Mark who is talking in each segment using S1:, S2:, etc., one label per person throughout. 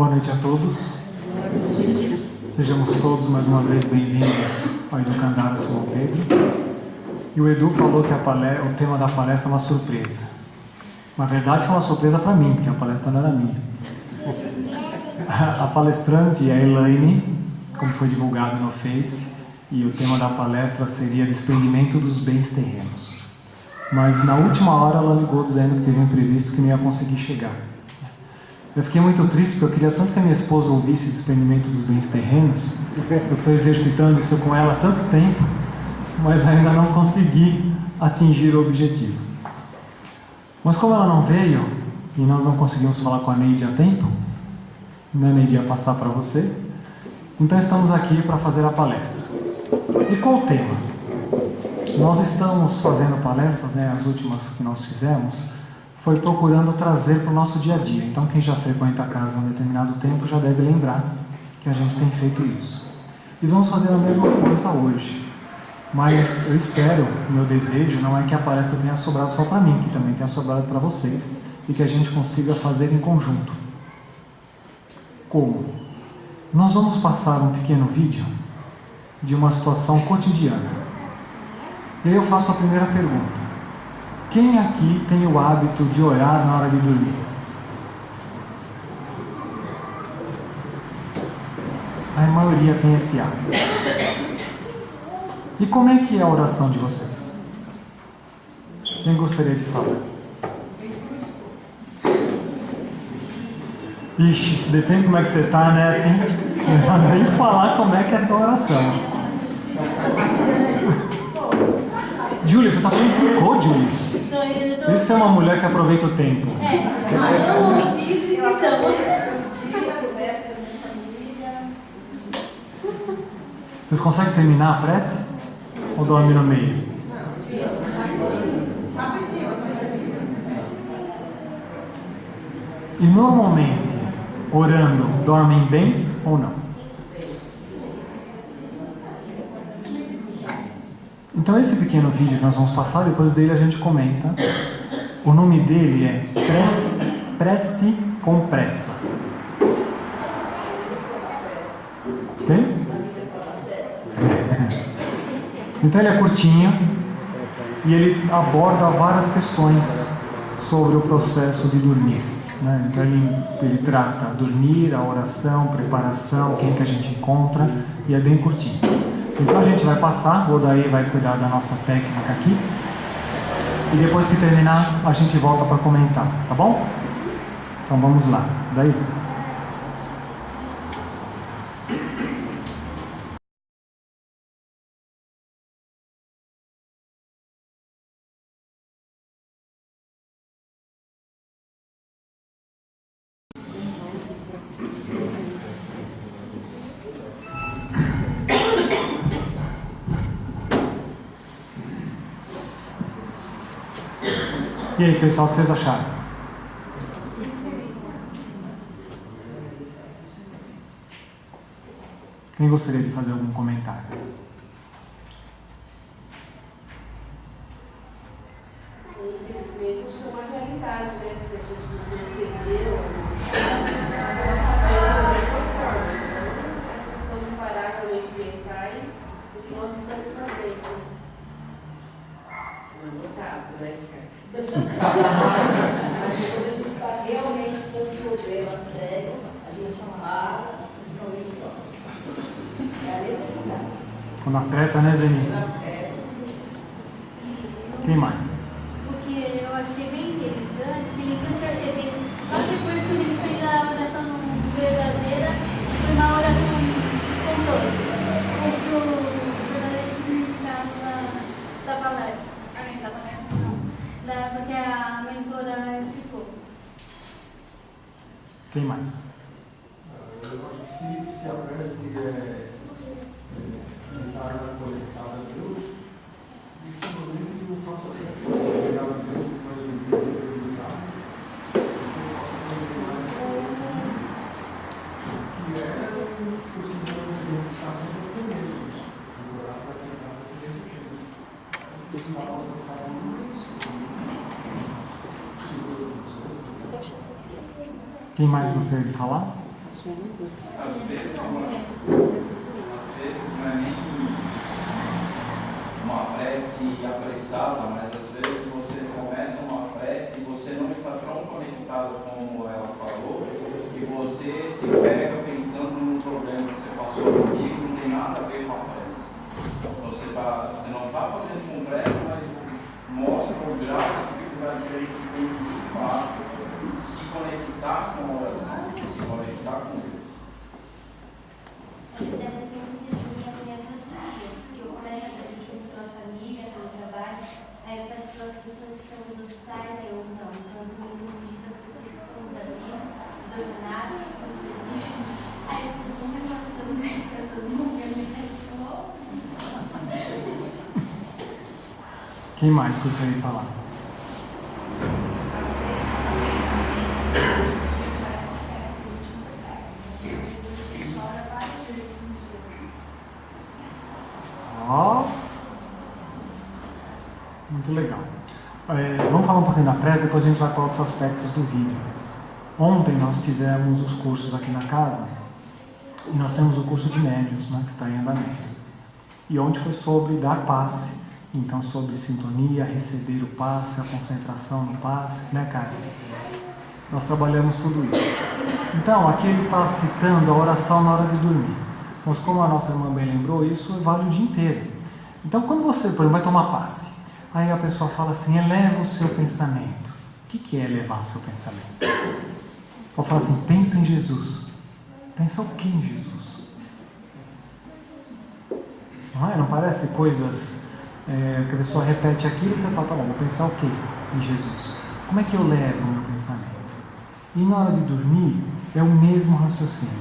S1: Boa noite a todos. Sejamos todos mais uma vez bem-vindos ao Educandara Simão Pedro. E o Edu falou que o tema da palestra é uma surpresa. Na verdade foi uma surpresa para mim, porque a palestra não era minha. A palestrante é a Elaine, como foi divulgado no Face, e o tema da palestra seria desprendimento dos bens terrenos. Mas na última hora ela ligou dizendo que teve um imprevisto que não ia conseguir chegar. Eu fiquei muito triste porque eu queria tanto que a minha esposa ouvisse o desprendimento dos bens terrenos. Eu estou exercitando isso com ela há tanto tempo, mas ainda não consegui atingir o objetivo. Mas como ela não veio, e nós não conseguimos falar com a Neide a tempo, né, Neide, ia passar para você, então estamos aqui para fazer a palestra. E qual o tema? Nós estamos fazendo palestras, né, as últimas que nós fizemos, foi procurando trazer para o nosso dia a dia. Então quem já frequenta a casa há um determinado tempo já deve lembrar que a gente tem feito isso. E vamos fazer a mesma coisa hoje. Mas eu espero, meu desejo não é que a palestra tenha sobrado só para mim, que também tenha sobrado para vocês, e que a gente consiga fazer em conjunto. Como? Nós vamos passar um pequeno vídeo de uma situação cotidiana. E aí eu faço a primeira pergunta. Quem aqui tem o hábito de orar na hora de dormir? A maioria tem esse hábito. E como é que é a oração de vocês? Quem gostaria de falar? Ixi, se detém como é que você está, né, Tim? Não vai nem falar como é que é a tua oração. Júlia, você está falando tricô, Júlia? Isso é uma mulher que aproveita o tempo. Vocês conseguem terminar a prece? Ou dorme no meio? E normalmente, orando, dormem bem ou não? Então esse pequeno vídeo que nós vamos passar, depois dele a gente comenta. O nome dele é Prece com Pressa. Ok? Então ele é curtinho e ele aborda várias questões sobre o processo de dormir, né? Então ele trata dormir, a oração, preparação, quem que a gente encontra, e é bem curtinho. Então a gente vai passar, o Odaí vai cuidar da nossa técnica aqui, e depois que terminar a gente volta para comentar, tá bom? Então vamos lá, daí. E aí, pessoal, o que vocês acharam? Quem gostaria de fazer algum comentário?
S2: Infelizmente, acho que é uma realidade, né? Se a gente não percebeu, já vai fazer da mesma forma. Então, é questão de parar realmente de pensar no que nós estamos fazendo. No caso, né, Ricardo? Mas quando a gente está realmente com um problema sério, a gente para e realmente joga. É a necessidade.
S1: Quando aperta, né, Zeni? Quem mais?
S3: Porque eu achei bem interessante que ele foi perceber, só depois que ele fez a oração verdadeira, foi uma oração com todos. Porque o verdadeiro significado da palestra. Da palestra não. Do que a mentora explicou.
S1: Quem mais?
S4: Eu acho que se a prece tentar conectada a Deus, e provavelmente eu faço a prece conectada a Deus, que faz o dia realizar, que é o cotidiano de meditação do mesmo, orar para tentar fazer uma aula para cada um isso.
S1: Quem mais gostaria de falar?
S5: Às vezes não é nem uma prece apressada, mas às vezes você começa uma prece e você não está tão conectado como ela falou, e você se pega pensando num problema que você passou no dia que não tem nada a ver com a prece. Você não está fazendo com pressa, mas mostra o grau de dificuldade que a gente tem de fato se conectar com a oração, se conectar com Deus.
S3: Deve ter um desenho amanhã todos os dias, porque eu começo a fazer pela família, pelo trabalho, aí eu peço para as pessoas que estão nos hospitais, aí eu não, então eu entendi para as pessoas que estão nos abrigos, os orfanatos, os presídios, aí eu fico me mostrando para todo mundo, eu me penso,
S1: Quem mais gostaria de falar? Muito legal. Vamos falar um pouquinho da prece, depois a gente vai para outros aspectos do vídeo. Ontem nós tivemos os cursos aqui na casa e nós temos o curso de médiuns, né, que está em andamento. E ontem foi sobre dar passe, então sobre sintonia, receber o passe, a concentração no passe, né, cara? Nós trabalhamos tudo isso. Então, aqui ele está citando a oração na hora de dormir. Mas como a nossa irmã bem lembrou, isso vale o dia inteiro. Então, quando você, por exemplo, vai tomar passe, aí a pessoa fala assim, eleva o seu pensamento. O que é elevar seu pensamento? Ou fala assim, pensa em Jesus. Pensa o que em Jesus? Não é? Não parece coisas que a pessoa repete aquilo e você fala, tá bom, vou pensar o que em Jesus? Como é que eu levo o meu pensamento? E na hora de dormir, é o mesmo raciocínio.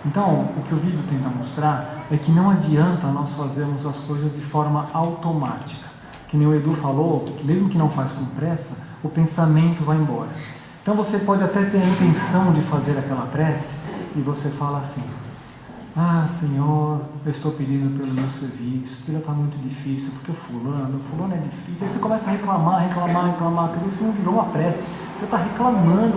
S1: Então, o que o vídeo tenta mostrar é que não adianta nós fazermos as coisas de forma automática. Que nem o Edu falou, que mesmo que não faz com pressa, o pensamento vai embora. Então você pode até ter a intenção de fazer aquela prece e você fala assim, ah, Senhor, eu estou pedindo pelo meu serviço, porque está muito difícil, porque o fulano é difícil. Aí você começa a reclamar, porque isso não virou uma prece. Você está reclamando,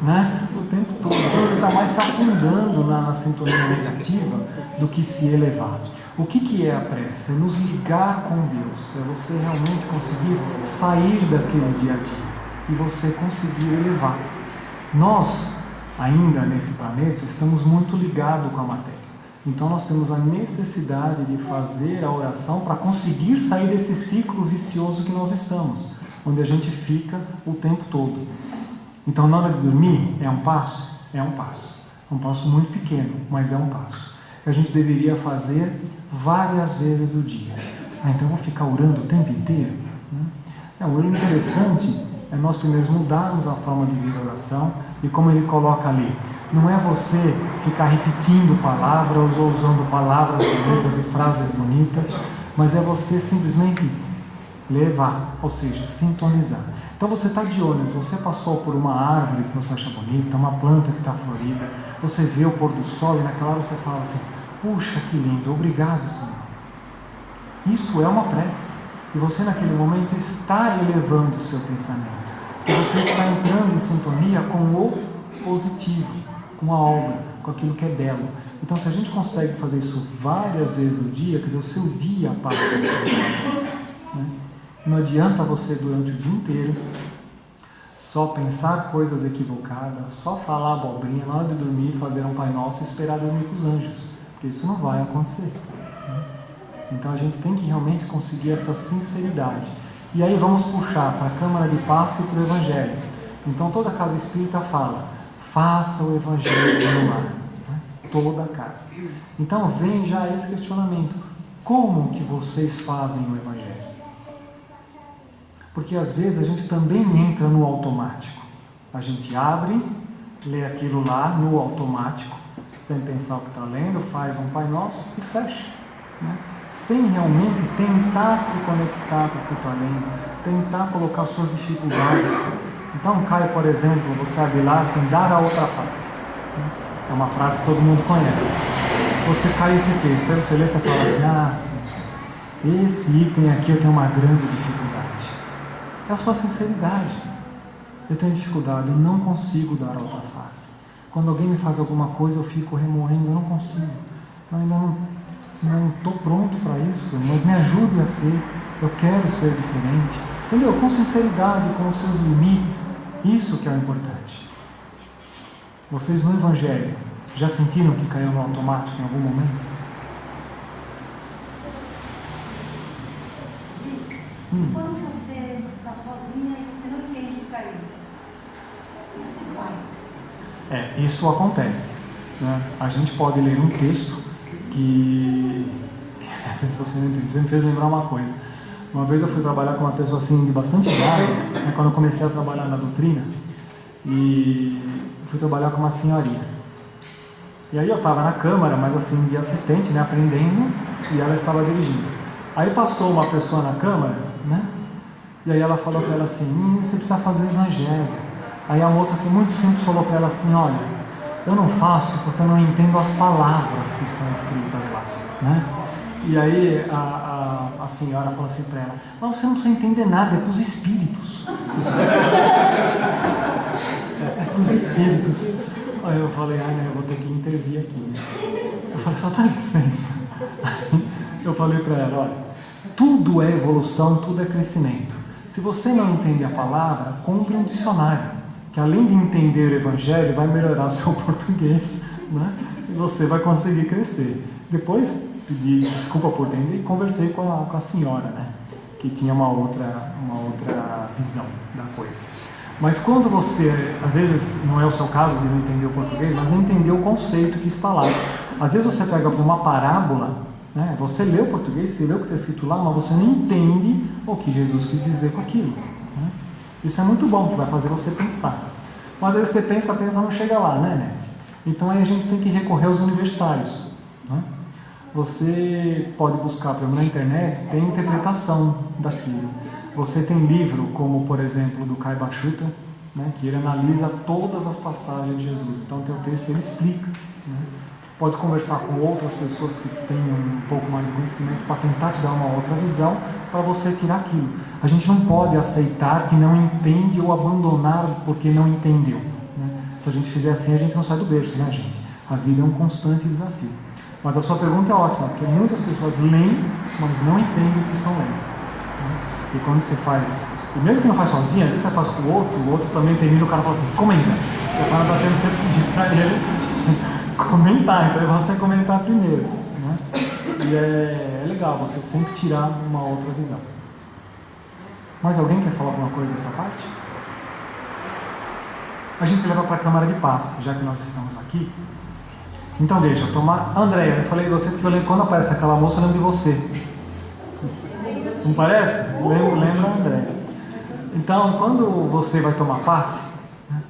S1: né, o tempo todo. Você está mais se afundando na sintonia negativa do que se elevar. O que é a prece? É nos ligar com Deus. É você realmente conseguir sair daquele dia a dia e você conseguir elevar. Nós, ainda nesse planeta, estamos muito ligados com a matéria. Então nós temos a necessidade de fazer a oração para conseguir sair desse ciclo vicioso que nós estamos, onde a gente fica o tempo todo. Então na hora de dormir, é um passo? É um passo. É um passo muito pequeno, mas é um passo. Que a gente deveria fazer várias vezes do dia. Então eu vou ficar orando o tempo inteiro? O interessante é nós primeiro mudarmos a forma de vir a oração, e como ele coloca ali, não é você ficar repetindo palavras ou usando palavras bonitas e frases bonitas, mas é você simplesmente levar, ou seja, sintonizar. Então você está de ônibus, você passou por uma árvore que você acha bonita, uma planta que está florida, você vê o pôr do sol e naquela hora você fala assim, puxa que lindo, obrigado Senhor. Isso é uma prece. E você naquele momento está elevando o seu pensamento. Porque você está entrando em sintonia com o positivo, com a obra, com aquilo que é belo. Então se a gente consegue fazer isso várias vezes no dia, quer dizer, o seu dia passa a ser uma prece, né? Não adianta você durante o dia inteiro só pensar coisas equivocadas, só falar abobrinha, na hora de dormir, fazer um Pai Nosso e esperar dormir com os anjos. Porque isso não vai acontecer, né? Então a gente tem que realmente conseguir essa sinceridade. E aí vamos puxar para a Câmara de Passe e para o Evangelho. Então toda casa espírita fala, faça o Evangelho no lar, né? Toda a casa. Então vem já esse questionamento, como que vocês fazem o Evangelho? Porque às vezes a gente também entra no automático. A gente abre, lê aquilo lá no automático, sem pensar o que está lendo, faz um Pai Nosso e fecha, né? Sem realmente tentar se conectar com o que está lendo, tentar colocar suas dificuldades. Então, Caio, por exemplo, você abre lá assim, dar a outra face. É uma frase que todo mundo conhece. Você cai esse texto, aí você lê e você fala assim, ah, sim, esse item aqui eu tenho uma grande dificuldade. É a sua sinceridade. Eu tenho dificuldade, eu não consigo dar a outra face. Quando alguém me faz alguma coisa, eu fico remoendo, eu não consigo. Eu ainda não estou pronto para isso, mas me ajude a ser. Eu quero ser diferente. Entendeu? Com sinceridade, com os seus limites. Isso que é o importante. Vocês no Evangelho já sentiram que caiu no automático em algum momento?
S6: Quando você está sozinha e você não entende que caiu, o que você faz?
S1: Isso acontece, né? A gente pode ler um texto que se você não entende, você me fez lembrar uma coisa. Uma vez eu fui trabalhar com uma pessoa assim de bastante idade, né, quando eu comecei a trabalhar na doutrina, e fui trabalhar com uma senhorinha. E aí eu estava na câmara, mas assim de assistente, né, aprendendo, e ela estava dirigindo. Aí passou uma pessoa na câmara, né? E aí ela falou para ela assim, você precisa fazer o evangelho. Aí a moça assim, muito simples, falou para ela assim, olha, eu não faço porque eu não entendo as palavras que estão escritas lá, né? E aí a senhora falou assim para ela, mas você não precisa entender nada, é para os espíritos. É para os espíritos. Aí eu falei, né, eu vou ter que intervir aqui, né? Eu falei, só dá licença. Aí eu falei para ela, olha, tudo é evolução, tudo é crescimento. Se você não entende a palavra, compre um dicionário, que além de entender o Evangelho, vai melhorar o seu português, né? E você vai conseguir crescer. Depois pedi desculpa por dentro e conversei com a senhora, né? Que tinha uma outra visão da coisa. Mas quando você, às vezes não é o seu caso de não entender o português, mas não entender o conceito que está lá. Às vezes você pega uma parábola, né? Você lê o português, você lê o que está escrito lá, mas você não entende o que Jesus quis dizer com aquilo, né? Isso é muito bom, que vai fazer você pensar. Mas aí você pensa, não chega lá, né, Nete? Então aí a gente tem que recorrer aos universitários, né? Você pode buscar, por exemplo, na internet, tem interpretação daquilo. Você tem livro como, por exemplo, do Kai Bachuta, né, que ele analisa todas as passagens de Jesus. Então, tem o texto, ele explica, né? Pode conversar com outras pessoas que tenham um pouco mais de conhecimento para tentar te dar uma outra visão, para você tirar aquilo. A gente não pode aceitar que não entende ou abandonar porque não entendeu, né? Se a gente fizer assim, a gente não sai do berço, né, gente? A vida é um constante desafio. Mas a sua pergunta é ótima, porque muitas pessoas leem, mas não entendem o que estão lendo, né? E quando você faz, e mesmo que não faz sozinho, às vezes você faz com o outro também termina, o cara fala assim, comenta. O cara está tendo sempre pedir para ele comentar, então é você comentar primeiro, né? E é legal você sempre tirar uma outra visão. Mais alguém quer falar alguma coisa dessa parte? A gente leva para a Câmara de Paz, já que nós estamos aqui. Então deixa, Andréia, eu falei de você porque eu lembro, quando aparece aquela moça, eu lembro de você. Não parece? Lembra, Andréia. Então, quando você vai tomar passe, né,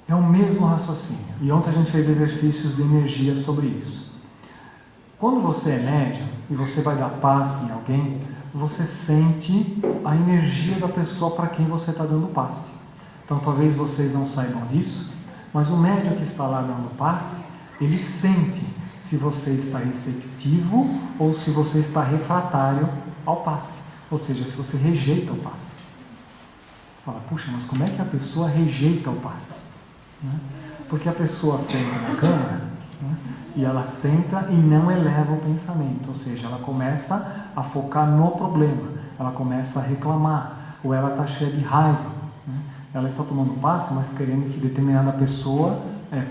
S1: é o mesmo raciocínio. E ontem a gente fez exercícios de energia sobre isso. Quando você é médium e você vai dar passe em alguém, você sente a energia da pessoa para quem você está dando passe. Então, talvez vocês não saibam disso, mas o médium que está lá dando passe, ele sente se você está receptivo ou se você está refratário ao passe. Ou seja, se você rejeita o passe. Fala, puxa, mas como é que a pessoa rejeita o passe? Né? Porque a pessoa senta na câmara, né, e ela senta e não eleva o pensamento. Ou seja, ela começa a focar no problema. Ela começa a reclamar. Ou ela está cheia de raiva. Né? Ela está tomando passe, mas querendo que determinada pessoa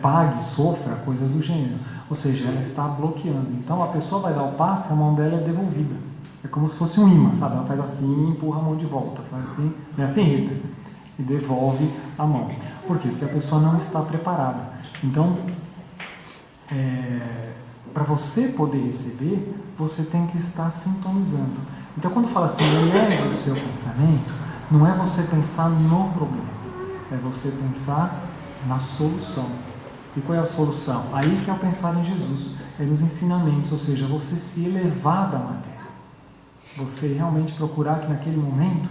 S1: pague, sofra, coisas do gênero. Ou seja, ela está bloqueando. Então a pessoa vai dar o passe, a mão dela é devolvida. É como se fosse um imã, sabe? Ela faz assim e empurra a mão de volta. Faz assim, não é assim, Rita? E devolve a mão. Por quê? Porque a pessoa não está preparada. Então, para você poder receber, você tem que estar sintonizando. Então, quando fala assim, eleve o seu pensamento, não é você pensar no problema. É você pensar na solução. E qual é a solução? Aí que é o pensar em Jesus. É nos ensinamentos, ou seja, você se elevar da matéria. Você realmente procurar que naquele momento,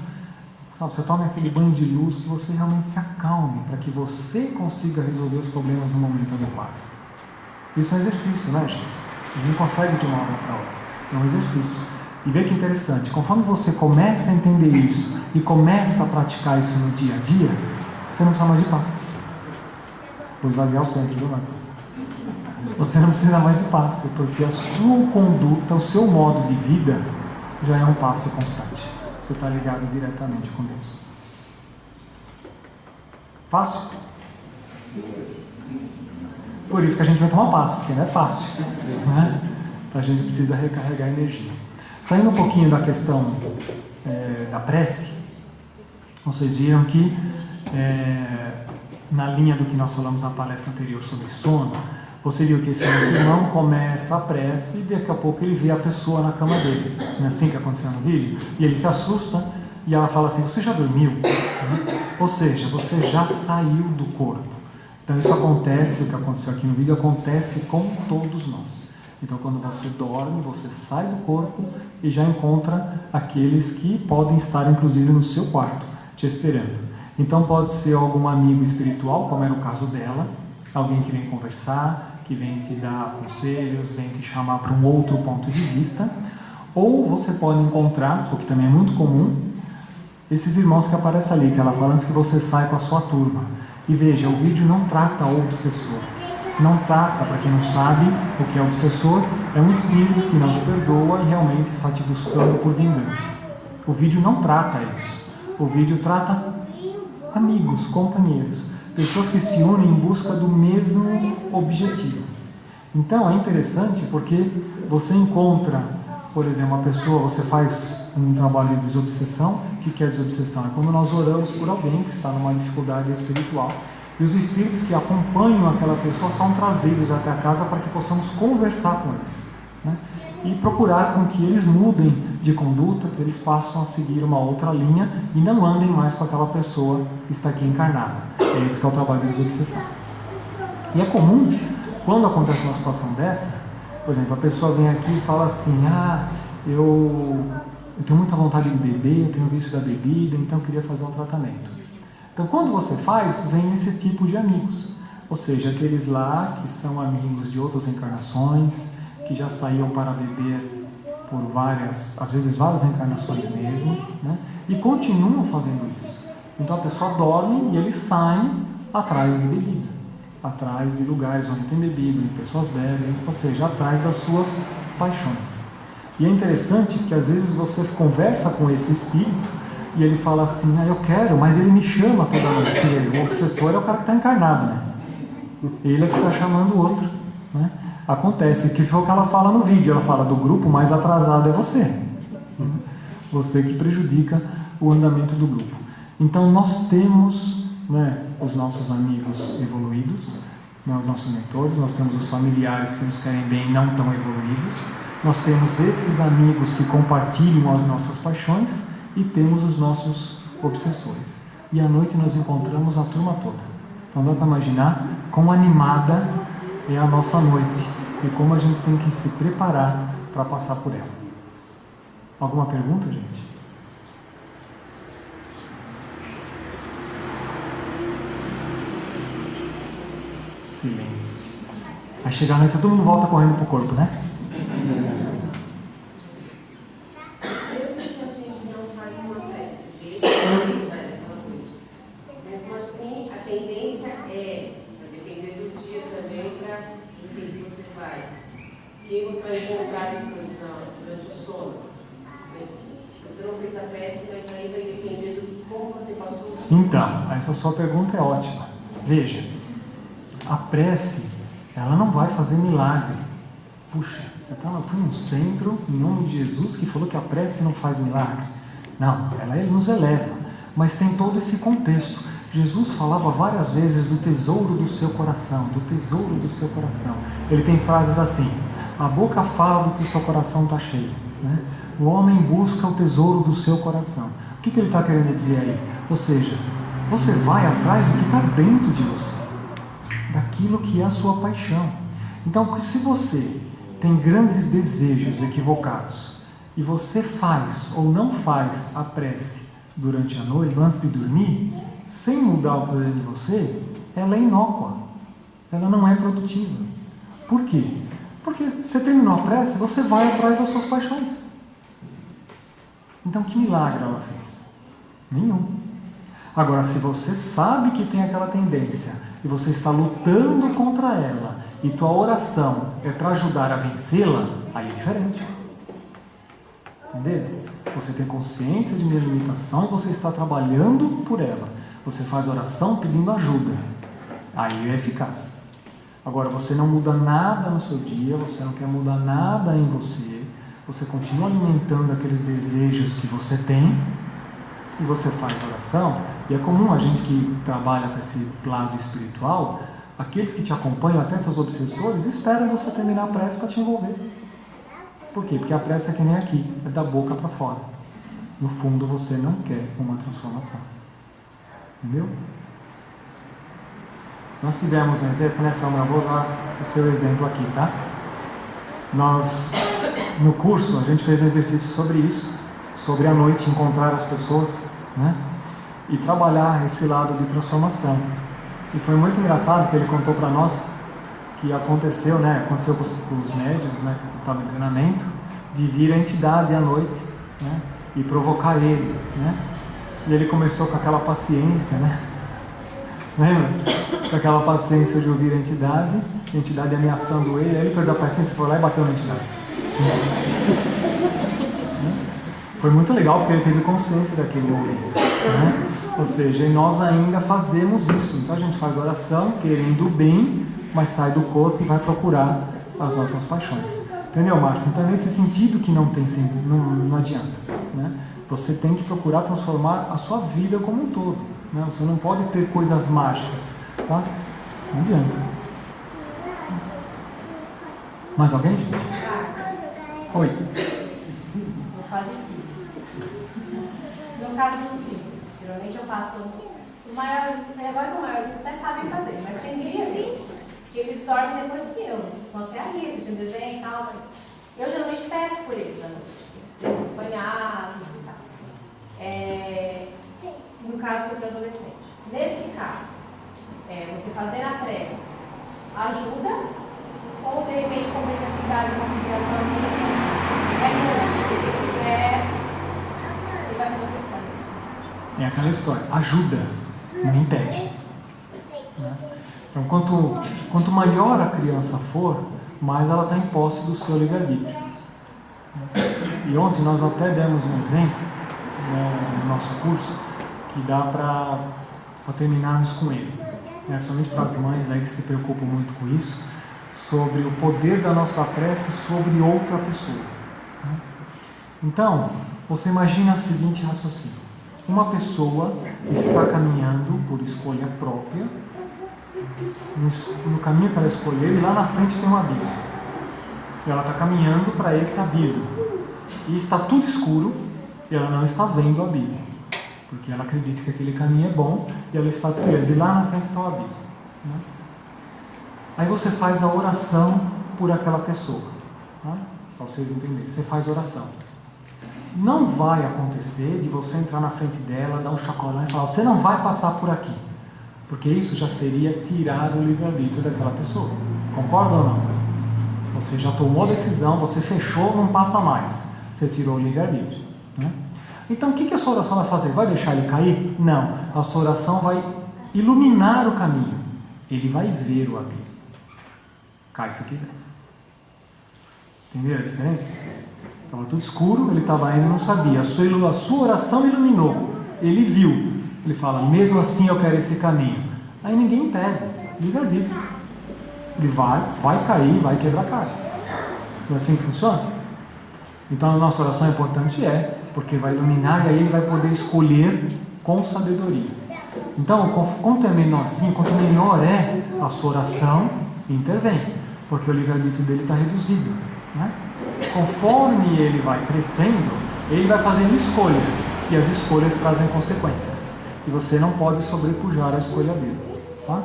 S1: sabe, você tome aquele banho de luz, que você realmente se acalme, para que você consiga resolver os problemas no momento adequado. Isso é um exercício, né, gente? A gente não consegue de uma hora para outra. É um exercício. E vê que interessante, conforme você começa a entender isso e começa a praticar isso no dia a dia, você não precisa mais de paz. Vou esvaziar o centro, viu, Marco? Você não precisa mais de passe, porque a sua conduta, o seu modo de vida já é um passe constante. Você está ligado diretamente com Deus. Fácil? Por isso que a gente vai tomar passe, porque não é fácil, né? Então a gente precisa recarregar energia. Saindo um pouquinho da questão da prece, vocês viram que na linha do que nós falamos na palestra anterior sobre sono, você viu que esse nosso irmão começa a prece e daqui a pouco ele vê a pessoa na cama dele. Não é assim que aconteceu no vídeo? E ele se assusta e ela fala assim, você já dormiu? Ou seja, você já saiu do corpo. Então isso acontece, o que aconteceu aqui no vídeo, acontece com todos nós. Então quando você dorme, você sai do corpo e já encontra aqueles que podem estar inclusive no seu quarto, te esperando. Então pode ser algum amigo espiritual, como era o caso dela, alguém que vem conversar, que vem te dar conselhos, vem te chamar para um outro ponto de vista, ou você pode encontrar, o que também é muito comum, esses irmãos que aparecem ali, que ela fala antes que você sai com a sua turma. E veja, o vídeo não trata o obsessor. Não trata, para quem não sabe, o que é obsessor, é um espírito que não te perdoa e realmente está te buscando por vingança. O vídeo não trata isso. O vídeo trata amigos, companheiros, pessoas que se unem em busca do mesmo objetivo. Então é interessante porque você encontra, por exemplo, uma pessoa, você faz um trabalho de desobsessão. O que é desobsessão? É quando nós oramos por alguém que está numa dificuldade espiritual e os espíritos que acompanham aquela pessoa são trazidos até a casa para que possamos conversar com eles, né? E procurar com que eles mudem de conduta, que eles passem a seguir uma outra linha e não andem mais com aquela pessoa que está aqui encarnada. É esse que é o trabalho de desobsessão. E é comum, quando acontece uma situação dessa, por exemplo, a pessoa vem aqui e fala assim, eu tenho muita vontade de beber, eu tenho vício da bebida, então eu queria fazer um tratamento. Então quando você faz, vem esse tipo de amigos, ou seja, aqueles lá que são amigos de outras encarnações, que já saíam para beber por às vezes várias encarnações mesmo, né? E continuam fazendo isso. Então a pessoa dorme e eles saem atrás de bebida, atrás de lugares onde tem bebida, onde pessoas bebem, ou seja, atrás das suas paixões. E é interessante que às vezes você conversa com esse espírito e ele fala assim, eu quero, mas ele me chama toda noite. Quer dizer, o obsessor é o cara que está encarnado, né? Ele é que está chamando o outro, né? Acontece, que foi o que ela fala no vídeo, ela fala do grupo mais atrasado é você. Você que prejudica o andamento do grupo. Então nós temos, né, os nossos amigos evoluídos, né, os nossos mentores, nós temos os familiares que nos querem bem e não tão evoluídos, nós temos esses amigos que compartilham as nossas paixões e temos os nossos obsessores. E à noite nós encontramos a turma toda. Então dá para imaginar quão animada é a nossa noite e como a gente tem que se preparar para passar por ela. Alguma pergunta, gente? Silêncio. Aí chegar a noite todo mundo volta correndo pro corpo, né?
S2: Mesmo que a gente não faz uma prece, sai daquela noite. Mesmo assim, a tendência vai depender do dia também, para o que você vai. Quem você vai encontrar depois durante o sono. Você não fez a prece, mas aí vai depender de como você passou.
S1: Então, essa sua pergunta é ótima. Veja, a prece, ela não vai fazer milagre. Puxa, você foi num centro, em nome de Jesus, que falou que a prece não faz milagre. Não, ela nos eleva, mas tem todo esse contexto. Jesus falava várias vezes do tesouro do seu coração, do tesouro do seu coração. Ele tem frases assim, a boca fala do que o seu coração está cheio, né? O homem busca o tesouro do seu coração. O que ele está querendo dizer aí? Ou seja, você vai atrás do que está dentro de você, daquilo que é a sua paixão. Então, se você tem grandes desejos equivocados e você faz ou não faz a prece durante a noite, antes de dormir, sem mudar o que está dentro de você, ela é inócua, ela não é produtiva. Por quê? Porque você terminou a prece, você vai atrás das suas paixões. Então, que milagre ela fez? Nenhum. Agora, se você sabe que tem aquela tendência e você está lutando contra ela e tua oração é para ajudar a vencê-la, aí é diferente. Entendeu? Você tem consciência de minha limitação e você está trabalhando por ela. Você faz oração pedindo ajuda. Aí é eficaz. Agora, você não muda nada no seu dia, você não quer mudar nada em você, você continua alimentando aqueles desejos que você tem e você faz oração. E é comum a gente que trabalha com esse lado espiritual, aqueles que te acompanham, até seus obsessores, esperam você terminar a prece para te envolver. Por quê? Porque a prece é que nem aqui, é da boca para fora. No fundo, você não quer uma transformação. Entendeu? Nós tivemos um exemplo, né, Samuel? Eu vou usar o seu exemplo aqui, tá? Nós, no curso, a gente fez um exercício sobre isso, sobre a noite encontrar as pessoas, né? E trabalhar esse lado de transformação. E foi muito engraçado que ele contou para nós que aconteceu, né? Aconteceu com os médiuns, né? Que estavam em treinamento, de vir a entidade à noite, né? E provocar ele, né? E ele começou com aquela paciência, né? Lembra? Com aquela paciência de ouvir a entidade ameaçando ele, aí ele perdeu a paciência, foi lá e bateu na entidade. Foi muito legal porque ele teve consciência daquele momento, né? Ou seja, e nós ainda fazemos isso. Então a gente faz oração querendo o bem, mas sai do corpo e vai procurar as nossas paixões. Entendeu, Márcio? Então é nesse sentido que não adianta, né? Você tem que procurar transformar a sua vida como um todo, né? Você não pode ter coisas mágicas, tá? Não adianta. Mais alguém, gente? Oi.
S7: Vou falar de filhos. No caso dos filhos, geralmente eu faço o maior, agora o maior, vocês até sabem fazer, mas tem dias que eles dormem depois que eu. Eles estão até ali, assistindo desenho e tal. Eu geralmente peço por eles à noite. Eles serem banhados e tal. No caso do adolescente. Nesse caso, você fazer a prece ajuda ou de repente com muita atividade uma sozinha, se quiser, ele vai fazer o que pode.
S1: É aquela história, ajuda, não impede, né? Então quanto maior a criança for, mais ela está em posse do seu livre-arbítrio. E ontem nós até demos um exemplo, né, no nosso curso, que dá para terminarmos com ele, né, principalmente para as mães aí que se preocupam muito com isso, sobre o poder da nossa prece sobre outra pessoa, né? Então, você imagina o seguinte raciocínio: uma pessoa está caminhando por escolha própria, no caminho que ela escolheu, e lá na frente tem um abismo. E ela está caminhando para esse abismo. E está tudo escuro, e ela não está vendo o abismo, porque ela acredita que aquele caminho é bom, e ela está trilhando, e lá na frente está o abismo, né? Aí você faz a oração por aquela pessoa, tá? Para vocês entenderem, você faz oração. Não vai acontecer de você entrar na frente dela, dar um chacoalhão e falar: você não vai passar por aqui, porque isso já seria tirar o livre-arbítrio daquela pessoa. Concorda ou não? Você já tomou a decisão, você fechou, não passa mais. Você tirou o livre-arbítrio, né? Então o que a sua oração vai fazer? Vai deixar ele cair? Não. A sua oração vai iluminar o caminho. Ele vai ver o abismo. Cai se quiser. Entenderam a diferença? Estava tudo escuro, ele estava indo e não sabia. A sua oração iluminou. Ele viu. Ele fala: mesmo assim eu quero esse caminho. Aí ninguém impede. Livre-arbítrio. Ele vai cair, vai quebrar a cara. Não é assim que funciona? Então a nossa oração é importante, porque vai iluminar e aí ele vai poder escolher com sabedoria. Então, quanto é menorzinho, quanto menor é a sua oração, intervém, porque o livre-arbítrio dele está reduzido, né? Conforme ele vai crescendo, ele vai fazendo escolhas, e as escolhas trazem consequências, e você não pode sobrepujar a escolha dele, tá?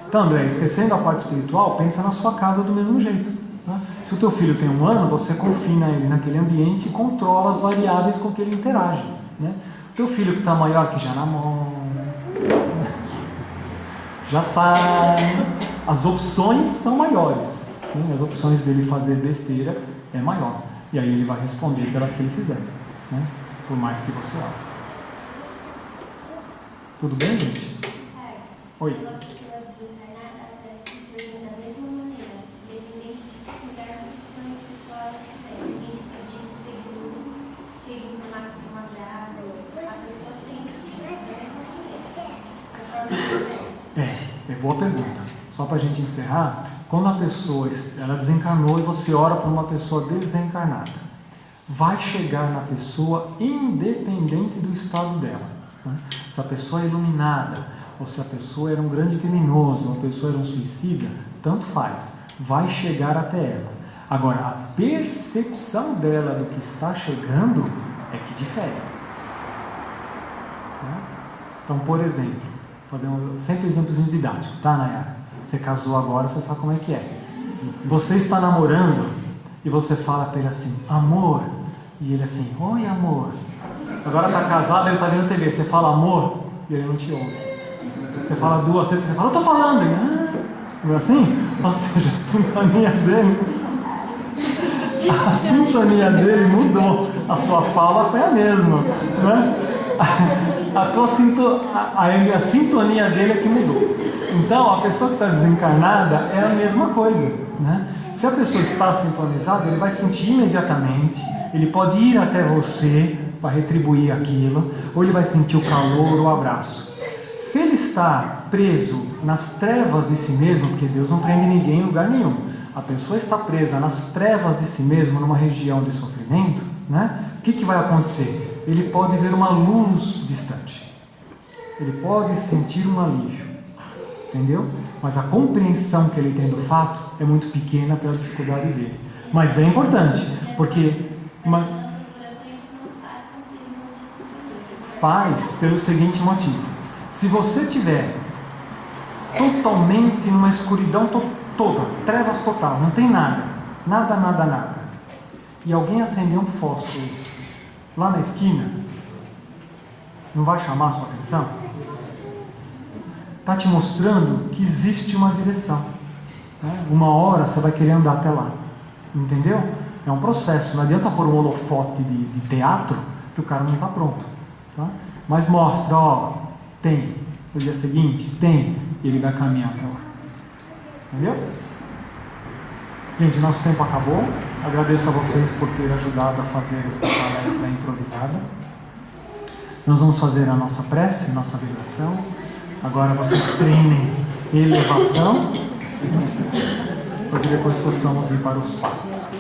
S1: Então, André, esquecendo a parte espiritual, pensa na sua casa do mesmo jeito, tá? Se o teu filho tem 1 ano, você confina ele naquele ambiente e controla as variáveis com que ele interage, né? O teu filho que está maior, que já namora, já sai, as opções são maiores, né? As opções dele fazer besteira é maior, e aí ele vai responder pelas que ele fizer, né? Por mais que você abra. Tudo bem, gente? Oi. É boa pergunta. Só para a gente encerrar, quando a pessoa ela desencarnou e você ora por uma pessoa desencarnada, vai chegar na pessoa independente do estado dela. Né? Se a pessoa é iluminada, ou se a pessoa era um grande criminoso, ou a pessoa era um suicida, tanto faz, vai chegar até ela. Agora, a percepção dela do que está chegando é que difere. Né? Então, por exemplo, fazer sempre exemplos didáticos, tá, Nayara? Você casou agora, você sabe como é que é. Você está namorando e você fala para ele assim, amor, e ele assim, oi amor. Agora está casado, ele está vendo TV, você fala amor e ele não te ouve. Você fala duas vezes, você fala, eu estou falando. Ele, não é assim? Ou seja, a sintonia dele mudou. A sua fala foi a mesma, né? A sintonia dele é que mudou. Então, a pessoa que está desencarnada é a mesma coisa, né? Se a pessoa está sintonizada, ele vai sentir imediatamente, ele pode ir até você para retribuir aquilo, ou ele vai sentir o calor, o abraço. Se ele está preso nas trevas de si mesmo, porque Deus não prende ninguém em lugar nenhum, a pessoa está presa nas trevas de si mesmo, numa região de sofrimento, né? O que vai acontecer? Ele pode ver uma luz distante, ele pode sentir um alívio, entendeu? Mas a compreensão que ele tem do fato é muito pequena pela dificuldade dele. Mas é importante, porque faz pelo seguinte motivo: se você estiver totalmente numa escuridão toda, trevas total, não tem nada, e alguém acender um fósforo lá na esquina, não vai chamar a sua atenção? Está te mostrando que existe uma direção, né? Uma hora você vai querer andar até lá, entendeu? É um processo, não adianta pôr um holofote de teatro que o cara não está pronto, tá? Mas mostra, ó, tem, no dia seguinte, tem, e ele vai caminhar até lá, entendeu? Gente, nosso tempo acabou. Agradeço a vocês por terem ajudado a fazer esta palestra improvisada. Nós vamos fazer a nossa prece, nossa vibração. Agora vocês treinem elevação, para que depois possamos ir para os passos.